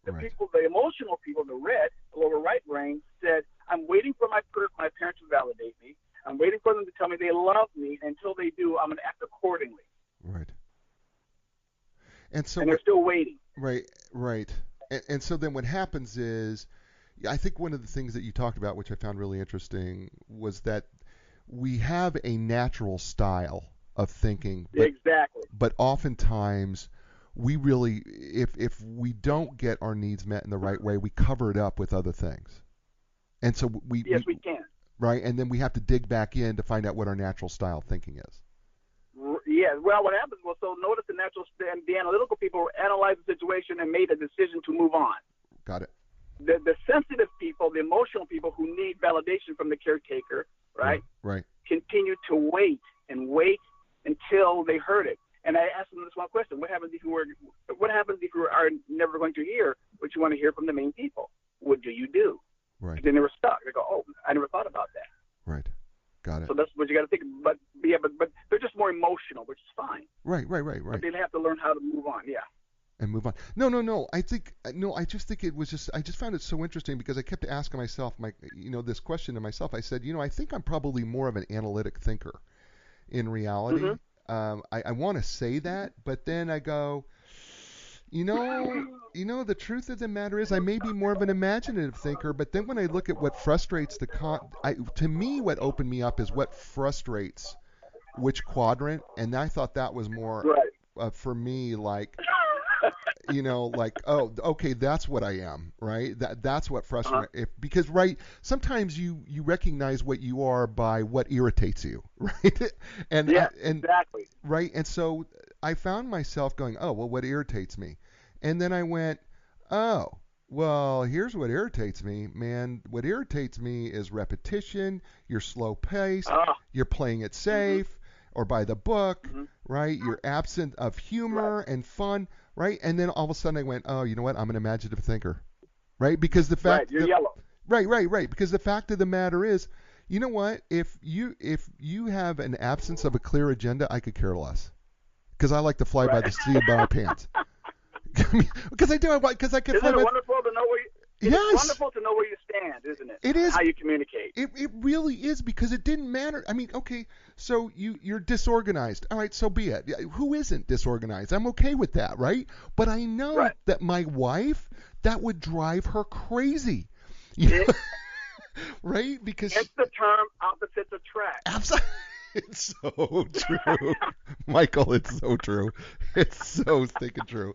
C: The emotional people, the red, the lower right brain, said, I'm waiting for my parents to validate me. I'm waiting for them to tell me they love me. Until they do, I'm going to act accordingly.
B: Right. And so
C: they're still waiting.
B: Right. And so then what happens is, I think one of the things that you talked about, which I found really interesting, was that we have a natural style of thinking.
C: Exactly.
B: But oftentimes we really, if we don't get our needs met in the right way, we cover it up with other things. And so we
C: can.
B: Right, and then we have to dig back in to find out what our natural style thinking is.
C: Yeah, well, what happens was, so notice the analytical people analyzed the situation and made a decision to move on.
B: Got it.
C: The sensitive people, the emotional people who need validation from the caretaker, right?
B: Right.
C: Continue to wait until they heard it. And I asked them this one question: What happens if you are never going to hear what you want to hear from the main people? What do you do?
B: Right.
C: Then they were stuck. They go, oh, I never thought about that.
B: Right. Got it.
C: So that's what you got to think. But they're just more emotional, which is fine.
B: Right.
C: But they have to learn how to move on. Yeah.
B: And move on. No. I just think it was just. I just found it so interesting because I kept asking myself, this question to myself. I said, I think I'm probably more of an analytic thinker, in reality.
C: Mm-hmm.
B: I want to say that, but then I go, the truth of the matter is I may be more of an imaginative thinker, but then when I look at what frustrates to me, what opened me up is what frustrates which quadrant, and I thought that was more for me like, oh, okay, that's what I am, right? That's what frustrates because sometimes you recognize what you are by what irritates you, right? And
C: exactly.
B: Right, and so I found myself going, oh, well, what irritates me? And then I went, oh, well, here's what irritates me, man. What irritates me is repetition, you're slow paced, you're playing it safe or by the book, right? You're absent of humor and fun, right? And then all of a sudden I went, oh, you know what? I'm an imaginative thinker, right? Because the fact
C: you're yellow.
B: Right. Because the fact of the matter is, you know what? If you have an absence of a clear agenda, I could care less. Because I like to fly by the seat of my pants. Because I do. Because I can fly by.
C: Isn't it wonderful to know where you? It's wonderful to know where you stand, isn't it?
B: It is.
C: How you communicate.
B: It really is, because it didn't matter. I mean, okay, so you're disorganized. All right, so be it. Who isn't disorganized? I'm okay with that, right? But I know that my wife, that would drive her crazy. Right? Because
C: it's the term opposites attract.
B: Absolutely. It's so true. Michael, it's so true. It's so stinking true.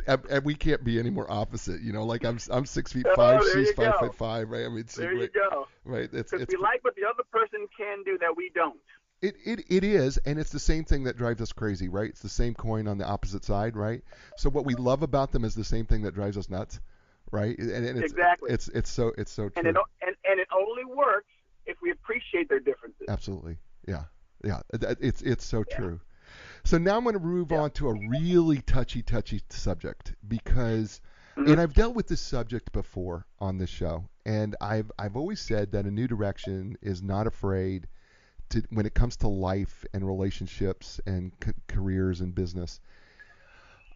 B: And we can't be any more opposite, like I'm 6'5", she's 5'5", right? I mean,
C: there you go.
B: Right.
C: Because we like what the other person can do that we don't.
B: It is, and it's the same thing that drives us crazy, right? It's the same coin on the opposite side, right? So what we love about them is the same thing that drives us nuts, right? And it's,
C: exactly.
B: It's so true.
C: And it only works if we appreciate their differences.
B: Absolutely. Yeah. It's so true. So now I'm going to move on to a really touchy subject because, and I've dealt with this subject before on this show, and I've always said that a new direction is not afraid to, when it comes to life and relationships and careers and business.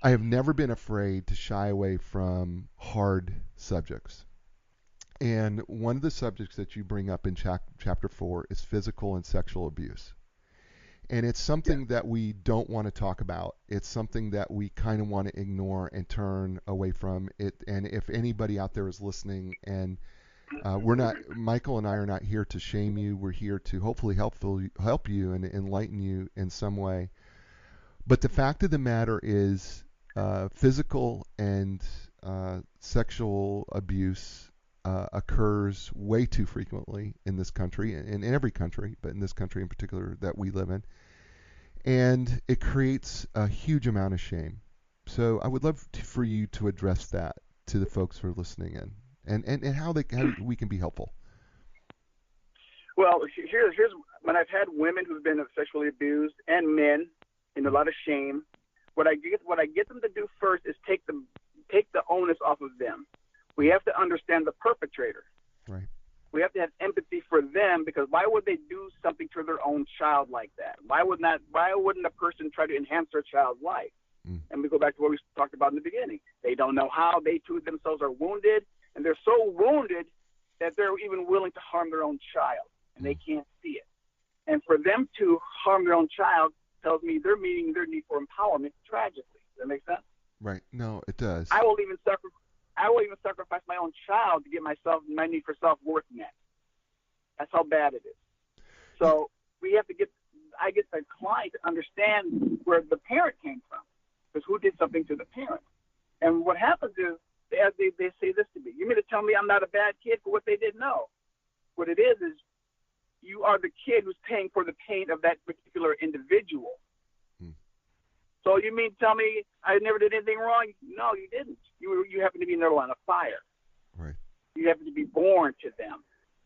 B: I have never been afraid to shy away from hard subjects. And one of the subjects that you bring up in chapter 4 is physical and sexual abuse. And it's something that we don't want to talk about. It's something that we kind of want to ignore and turn away from it. And if anybody out there is listening, and Michael and I are not here to shame you. We're here to hopefully help you and enlighten you in some way. But the fact of the matter is, physical and sexual abuse occurs way too frequently in this country, and in every country, but in this country in particular that we live in. And it creates a huge amount of shame. So I would love for you to address that to the folks who are listening in, and how we can be helpful.
C: Well, here's when I've had women who've been sexually abused and men in a lot of shame. What I get them to do first is take the onus off of them. We have to understand the perpetrator.
B: Right.
C: We have to have empathy for them, because why would they do something to their own child like that? Why wouldn't a person try to enhance their child's life? And we go back to what we talked about in the beginning. They don't know how. They too themselves are wounded, and they're so wounded that they're even willing to harm their own child, and they can't see it. And for them to harm their own child tells me they're meeting their need for empowerment tragically. Does that make sense?
B: Right. No, it does.
C: I will even sacrifice my own child to get my need for self-worth met. That's how bad it is. So I get the client to understand where the parent came from, because who did something to the parent. And what happens is, they say this to me: you mean to tell me I'm not a bad kid for what they did? No. What it is you are the kid who's paying for the pain of that particular individual. So you mean to tell me I never did anything wrong? No, you didn't. You happen to be in their line of fire.
B: Right.
C: You happen to be born to them.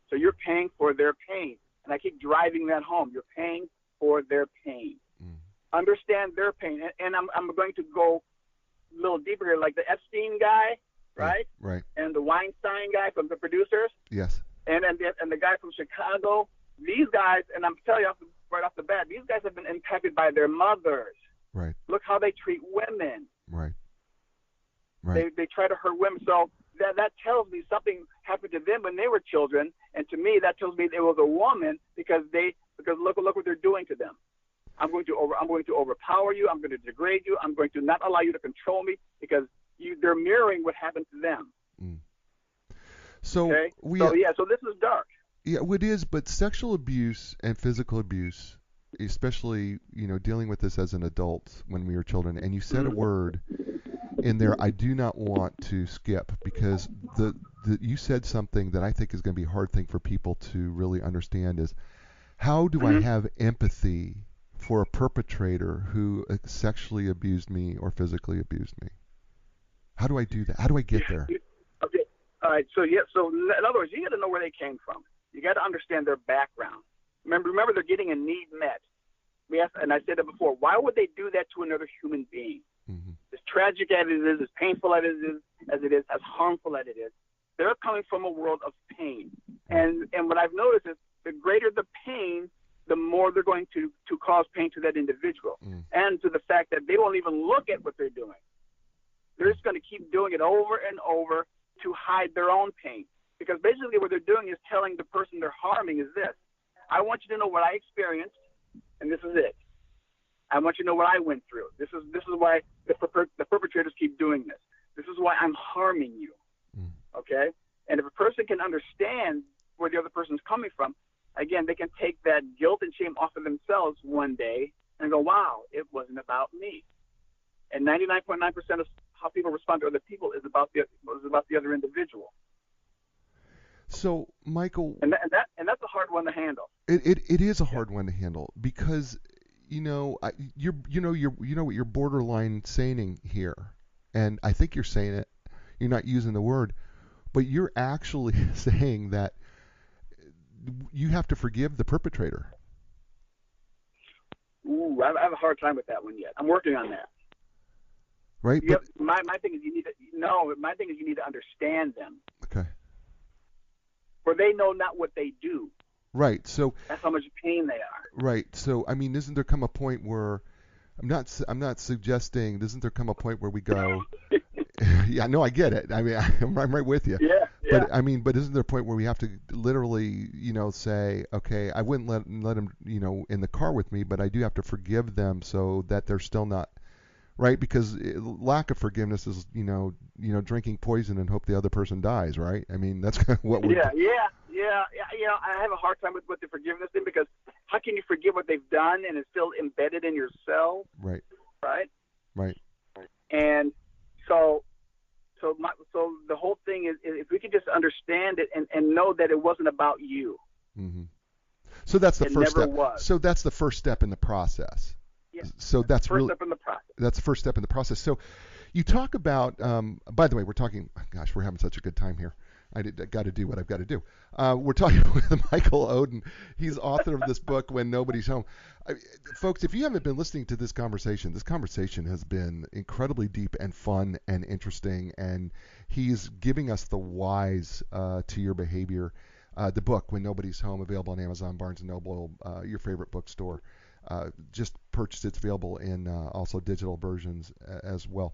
C: So you're paying for their pain. And I keep driving that home. You're paying for their pain. Understand their pain. And I'm going to go a little deeper here, like the Epstein guy, right?
B: Right.
C: And the Weinstein guy from the producers.
B: Yes.
C: And the guy from Chicago. These guys, and I'm telling you right off the bat, these guys have been impacted by their mothers.
B: Right.
C: Look how they treat women.
B: Right. Right.
C: They try to hurt women. So that tells me something happened to them when they were children, and to me that tells me it was a woman, because look what they're doing to them. I'm going to overpower you. I'm going to degrade you. I'm going to not allow you to control me, because they're mirroring what happened to them.
B: So
C: okay? So this is dark.
B: Yeah, it is. But sexual abuse and physical abuse, especially, dealing with this as an adult when we were children, and you said a word in there I do not want to skip, because you said something that I think is going to be a hard thing for people to really understand is, how do I have empathy for a perpetrator who sexually abused me or physically abused me? How do I do that? How do I get there?
C: Okay. All right. So in other words, you got to know where they came from. You got to understand their background. Remember, they're getting a need met. And I said it before. Why would they do that to another human being? As tragic as it is, as painful as it is, as harmful as it is, they're coming from a world of pain. And what I've noticed is, the greater the pain, the more they're going to cause pain to that individual, and to the fact that they won't even look at what they're doing. They're just going to keep doing it over and over to hide their own pain. Because basically what they're doing is telling the person they're harming is this: I want you to know what I experienced, and this is it. I want you to know what I went through. This is why the perpetrators keep doing this. This is why I'm harming you. Okay? And if a person can understand where the other person's coming from, again, they can take that guilt and shame off of themselves one day and go, wow, it wasn't about me. And 99.9% of how people respond to other people is about the other individual.
B: So, Michael,
C: and that's a hard one to handle.
B: It is a hard one to handle, because you're borderline saying here, and I think you're saying it. You're not using the word, but you're actually saying that you have to forgive the perpetrator.
C: Ooh, I have a hard time with that one yet. I'm working on that.
B: Right.
C: Yep. My thing is you need to understand them.
B: Okay.
C: For they know not what they do.
B: Right. So
C: that's how much pain they are.
B: Right. So, I mean, isn't there come a point where I'm not suggesting. Doesn't there come a point where we go? Yeah, no, I get it. I mean, I'm right with you.
C: Yeah.
B: But I mean, but isn't there a point where we have to literally, say, okay, I wouldn't let them, in the car with me, but I do have to forgive them so that they're still not right? Because lack of forgiveness is, drinking poison and hope the other person dies, right? I mean, that's kind of what we're.
C: Yeah. I have a hard time with the forgiveness thing, because how can you forgive what they've done and it's still embedded in yourself?
B: Right.
C: Right. And so the whole thing is if we could just understand it and know that it wasn't about you.
B: Mm-hmm. So that's the first step.
C: Was.
B: So that's the first step in the process.
C: Yeah.
B: So that's
C: first step in the process.
B: That's the first step in the process. So you talk about, by the way, we're having such a good time here. I got to do what I've got to do. We're talking with Michael Oden. He's author of this book, When Nobody's Home. Folks, if you haven't been listening to this conversation has been incredibly deep and fun and interesting, and he's giving us the whys to your behavior. The book, When Nobody's Home, available on Amazon, Barnes & Noble, your favorite bookstore. Just purchase it. It's available in also digital versions as well.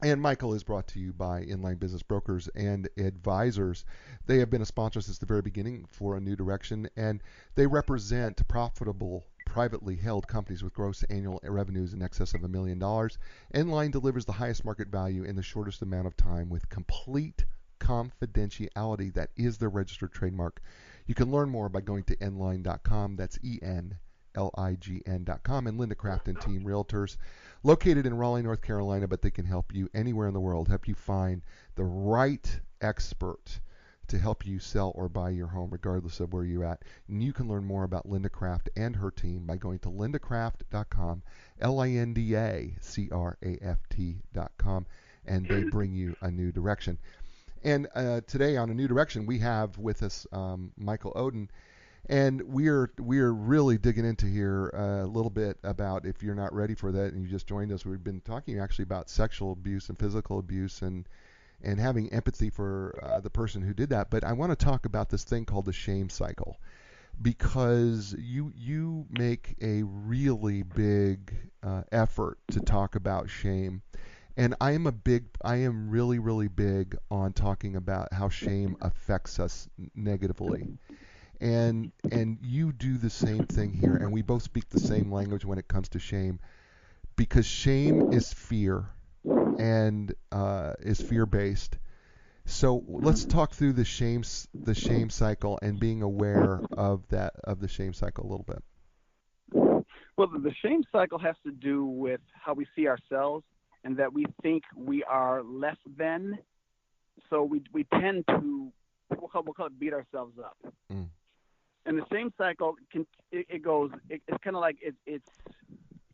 B: And Michael is brought to you by Inline Business Brokers and Advisors. They have been a sponsor since the very beginning for A New Direction, and they represent profitable, privately held companies with gross annual revenues in excess of $1 million. Inline delivers the highest market value in the shortest amount of time with complete confidentiality. That is their registered trademark. You can learn more by going to nline.com. That's ENLIGN.com. And Linda Craft and Team Realtors, located in Raleigh, North Carolina, but they can help you anywhere in the world, help you find the right expert to help you sell or buy your home, regardless of where you're at. And you can learn more about Linda Craft and her team by going to lindacraft.com, LINDACRAFT.com, and they bring you A New Direction. And today on A New Direction, we have with us Michael Oden, and we're really digging into here a little bit about, if you're not ready for that and you just joined us, we've been talking actually about sexual abuse and physical abuse and having empathy for the person who did that. But I want to talk about this thing called the shame cycle, because you make a really big effort to talk about shame. And I am really, really big on talking about how shame affects us negatively. And you do the same thing here, and we both speak the same language when it comes to shame, because shame is fear and is fear-based. So let's talk through the shame cycle and being aware of the shame cycle a little bit.
C: Well, the shame cycle has to do with how we see ourselves, and that we think we are less than. So we tend to, we'll call it beat ourselves up. Mm. And the shame cycle, it's kind of like it's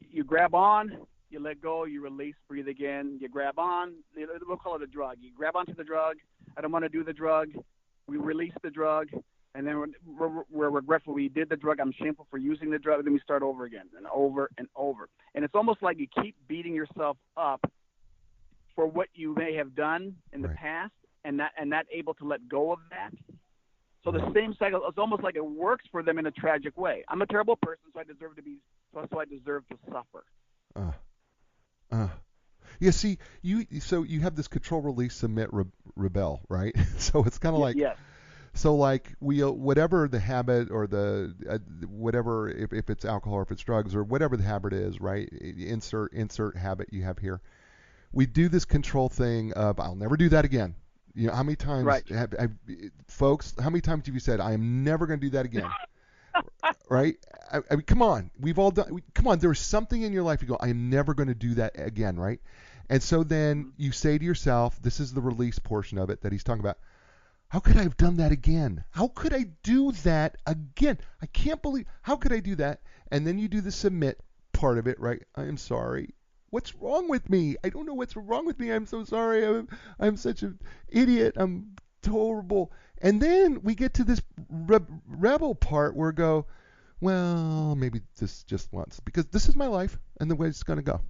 C: you grab on, you let go, you release, breathe again, you grab on, we'll call it a drug. You grab onto the drug, I don't want to do the drug, we release the drug, and then we're regretful we did the drug, I'm shameful for using the drug, then we start over again, and over and over. And it's almost like you keep beating yourself up for what you may have done in the past, and not able to let go of that. So the same cycle, it's almost like it works for them in a tragic way. I'm a terrible person, so I deserve to suffer.
B: Yeah, see, you have this control, release, submit, rebel, right? So it's kind of like,
C: yes.
B: So like whatever the habit or the whatever, if it's alcohol or if it's drugs or whatever the habit is, right? Insert habit you have here. We do this control thing of, I'll never do that again. You know, how many times, folks, how many times have you said, I am never going to do that again? Right? I mean, come on. We've all done, come on. There's something in your life you go, I am never going to do that again, right? And so then you say to yourself, this is the release portion of it that he's talking about. How could I have done that again? How could I do that again? I can't believe, how could I do that? And then you do the submit part of it, right? I am sorry. What's wrong with me? I don't know what's wrong with me. I'm so sorry. I'm such an idiot. I'm horrible. And then we get to this rebel part where we go, well, maybe this just once, because this is my life and the way it's going to go.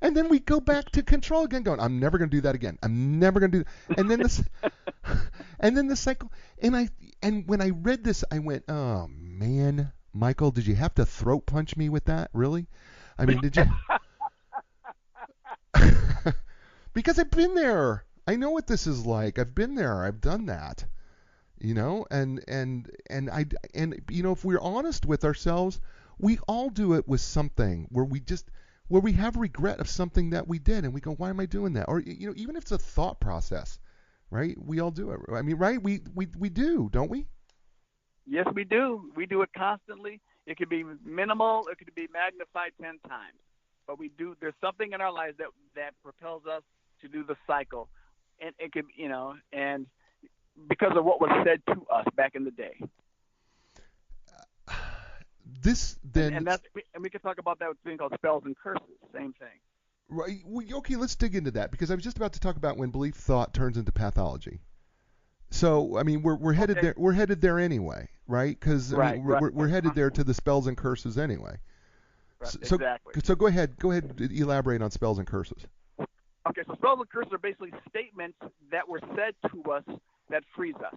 B: and then we go back to control again, going, I'm never going to do that again. I'm never going to do that. And then this, and then the cycle. And when I read this, I went, oh man, Michael, did you have to throat punch me with that? Really? I mean, did you? Because I've been there. I know what this is like. I've been there. I've done that. And if we're honest with ourselves, we all do it with something where we have regret of something that we did, and we go, why am I doing that? Or even if it's a thought process, right? We all do it. I mean, right? We do, don't we?
C: Yes, we do. We do it constantly. It could be minimal. It could be magnified 10 times. But we do. There's something in our lives that propels us to do the cycle, and it could, and because of what was said to us back in the day. And we can talk about that thing called spells and curses. Same thing.
B: Right. Okay, let's dig into that, because I was just about to talk about when belief thought turns into pathology. So I mean, we're headed there. We're headed there anyway, right? Because we're headed there to the spells and curses anyway.
C: Right, exactly.
B: So go ahead, elaborate on spells and curses.
C: Okay, so spells and curses are basically statements that were said to us that frees us.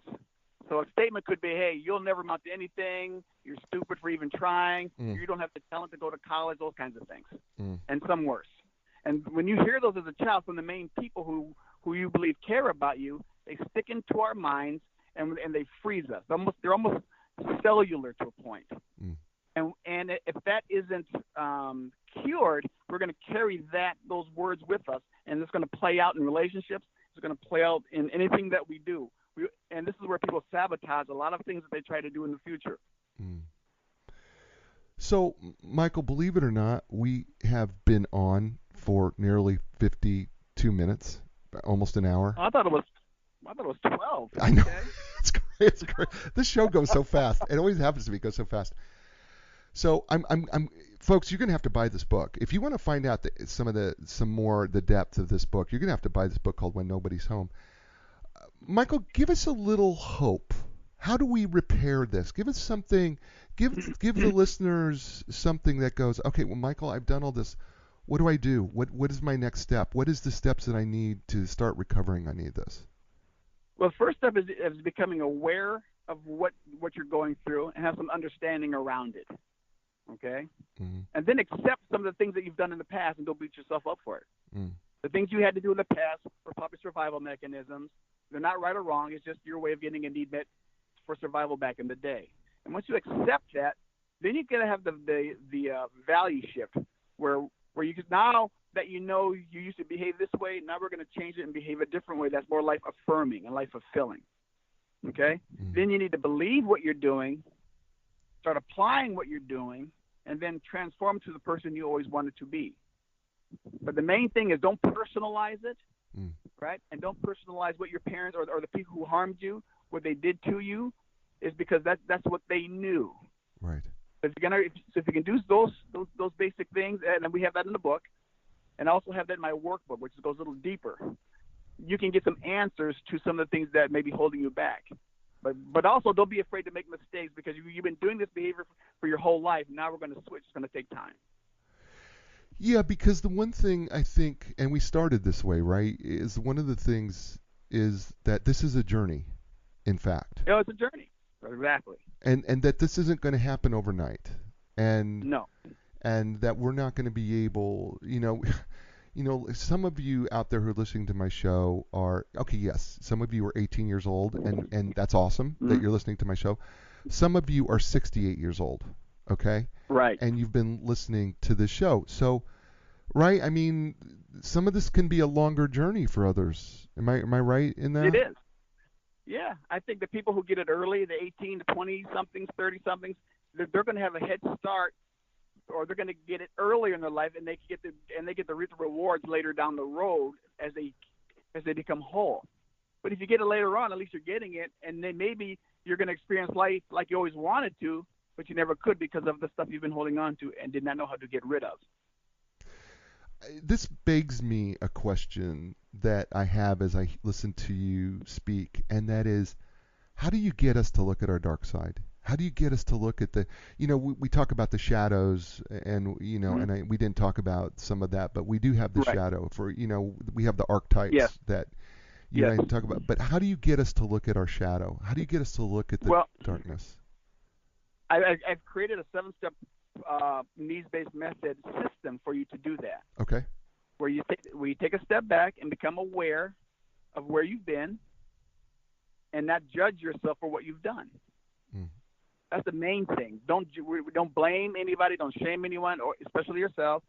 C: So a statement could be, hey, you'll never amount to anything, you're stupid for even trying, you don't have the talent to go to college, those kinds of things, and some worse. And when you hear those as a child from the main people who you believe care about you, they stick into our minds and they freeze us. They're almost cellular to a point. And if that isn't cured, we're going to carry those words with us, and it's going to play out in relationships. It's going to play out in anything that we do. And this is where people sabotage a lot of things that they try to do in the future.
B: So, Michael, believe it or not, we have been on for nearly 52 minutes, almost an hour.
C: I thought it was 12.
B: I know. Okay. It's great. This show goes so fast. It always happens to me. It goes so fast. So folks, you're going to have to buy this book. If you want to find out some more the depth of this book, you're going to have to buy this book called When Nobody's Home. Michael, give us a little hope. How do we repair this? Give us something. Give the listeners something that goes, okay, well, Michael, I've done all this. What do I do? What is my next step? What is the steps that I need to start recovering? I need this.
C: Well, the first step is becoming aware of what you're going through and have some understanding around it. Okay? And then accept some of the things that you've done in the past and don't beat yourself up for it. The things you had to do in the past were probably survival mechanisms. They're not right or wrong. It's just your way of getting a need met for survival back in the day. And once you accept that, then you're going to have the value shift where you can, now that you know you used to behave this way, now we're going to change it and behave a different way that's more life affirming and life fulfilling. Okay? Then you need to believe what you're doing, start applying what you're doing, and then transform to the person you always wanted to be. But the main thing is don't personalize it, right? And don't personalize what your parents or the people who harmed you, what they did to you, is because that's what they knew.
B: Right.
C: If you can do those basic things, and we have that in the book, and I also have that in my workbook, which goes a little deeper, you can get some answers to some of the things that may be holding you back. But also don't be afraid to make mistakes, because you've been doing this behavior for your whole life. Now we're going to switch. It's going to take time.
B: Yeah, because the one thing I think, and we started this way, right, is one of the things is that this is a journey, in fact.
C: It's a journey. Exactly.
B: And that this isn't going to happen overnight. And
C: no.
B: And that we're not going to be able, some of you out there who are listening to my show are, okay, yes, some of you are 18 years old, and that's awesome that you're listening to my show. Some of you are 68 years old, okay?
C: Right.
B: And you've been listening to this show. So, right, I mean, some of this can be a longer journey for others. Am I right in that?
C: It is. Yeah, I think the people who get it early, the 18 to 20-somethings, 30-somethings, they're going to have a head start, or they're going to get it earlier in their life, and they get the rewards later down the road as they become whole. But if you get it later on, at least you're getting it, and then maybe you're going to experience life like you always wanted to, but you never could because of the stuff you've been holding on to and did not know how to get rid of.
B: This begs me a question that I have as I listen to you speak, and that is, how do you get us to look at our dark side? How do you get us to look at we talk about the shadows, and we didn't talk about some of that, but we do have the shadow for, we have the archetypes that you and I talk about. But how do you get us to look at our shadow? How do you get us to look at the darkness?
C: I've created a 7-step needs-based method system for you to do that.
B: Okay.
C: Where you take a step back and become aware of where you've been, and not judge yourself for what you've done. That's the main thing. Don't blame anybody. Don't shame anyone, or especially yourself.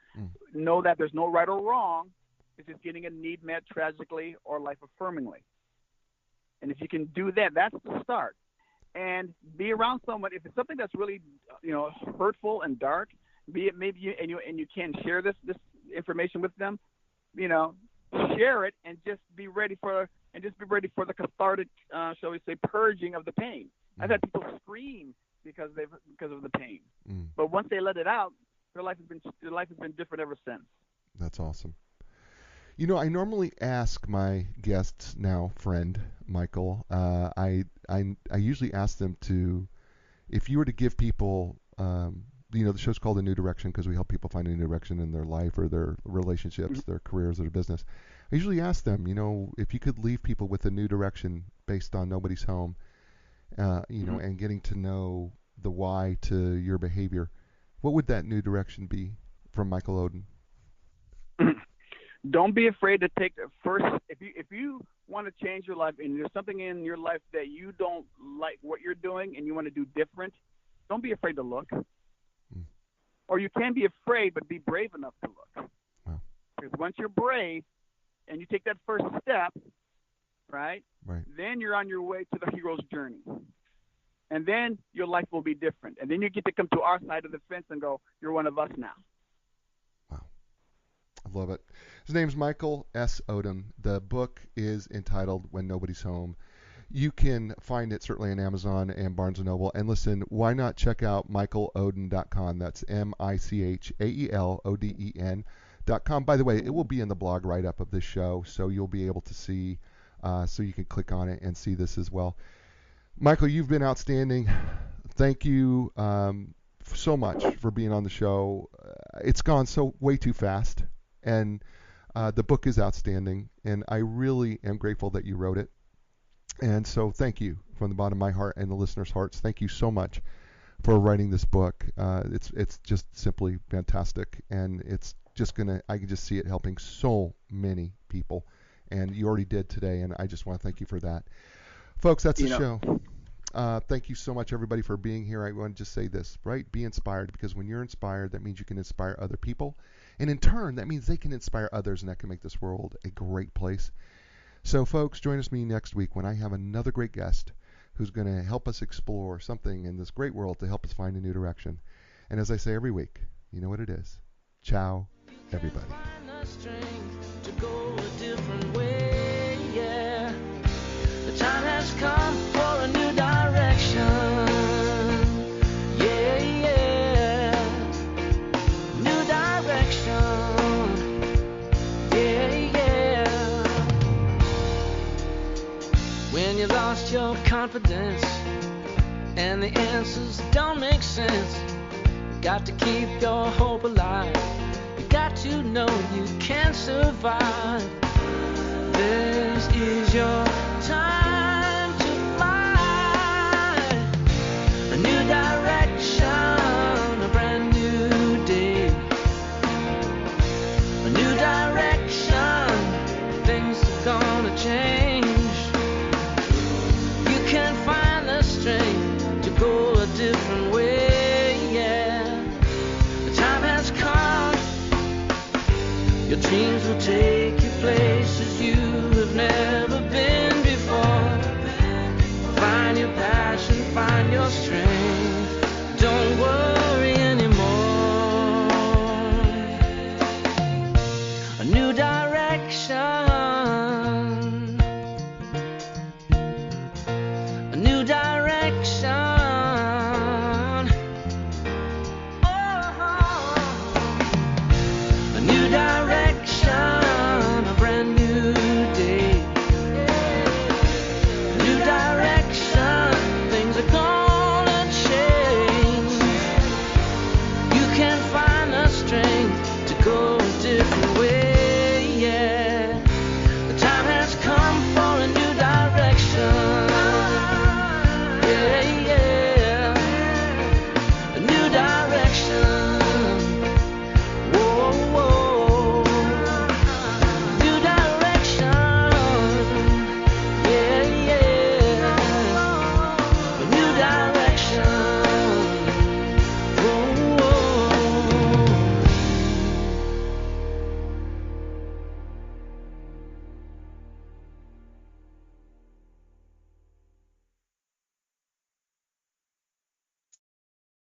C: Know that there's no right or wrong. It's just getting a need met tragically or life affirmingly. And if you can do that, that's the start. And be around someone. If it's something that's really, hurtful and dark, be it maybe you can share this information with them. Share it and just be ready for the cathartic, shall we say, purging of the pain. I've had people scream because of the pain. But once they let it out, their life has been different ever since.
B: That's awesome. I normally ask my guests now, friend Michael, I usually ask them to, if you were to give people, the show's called A New Direction because we help people find a new direction in their life or their relationships, their careers, or their business. I usually ask them, if you could leave people with a new direction based on Nobody's Home, and getting to know the why to your behavior, what would that new direction be from Michael Oden?
C: Don't be afraid to take the first. If you want to change your life and there's something in your life that you don't like what you're doing and you want to do different, don't be afraid to look. Or you can be afraid, but be brave enough to look.
B: Wow.
C: Because once you're brave and you take that first step, right? Then you're on your way to the hero's journey. And then your life will be different. And then you get to come to our side of the fence and go, you're one of us now.
B: Wow. I love it. His name's Michael S. Oden. The book is entitled When Nobody's Home. You can find it certainly on Amazon and Barnes & Noble. And listen, why not check out michaeloden.com? That's michaeloden.com. By the way, it will be in the blog write-up of this show, so you'll be able to see, so you can click on it and see this as well. Michael, you've been outstanding. Thank you so much for being on the show. It's gone so way too fast, and the book is outstanding, and I really am grateful that you wrote it. And so thank you from the bottom of my heart and the listeners' hearts. Thank you so much for writing this book. It's just simply fantastic, and it's just I can just see it helping so many people, and you already did today, and I just want to thank you for that. Folks, that's the show. Thank you so much, everybody, for being here. I want to just say this, right? Be inspired, because when you're inspired, that means you can inspire other people. And in turn, that means they can inspire others, and that can make this world a great place. So, folks, join us next week when I have another great guest who's going to help us explore something in this great world to help us find a new direction. And as I say every week, you know what it is. Ciao, everybody.
A: The time has come for a new direction. Yeah, yeah. New direction. Yeah, yeah. When you lost your confidence and the answers don't make sense, you got to keep your hope alive. You got to know you can survive. This is your time to fly. A new direction, a brand new day. A new direction, things are gonna change. You can find the strength to go a different way, yeah. The time has come. Your dreams will take you places you have never been before. Find your passion, find your strength. Don't worry anymore. A new direction. A new direction.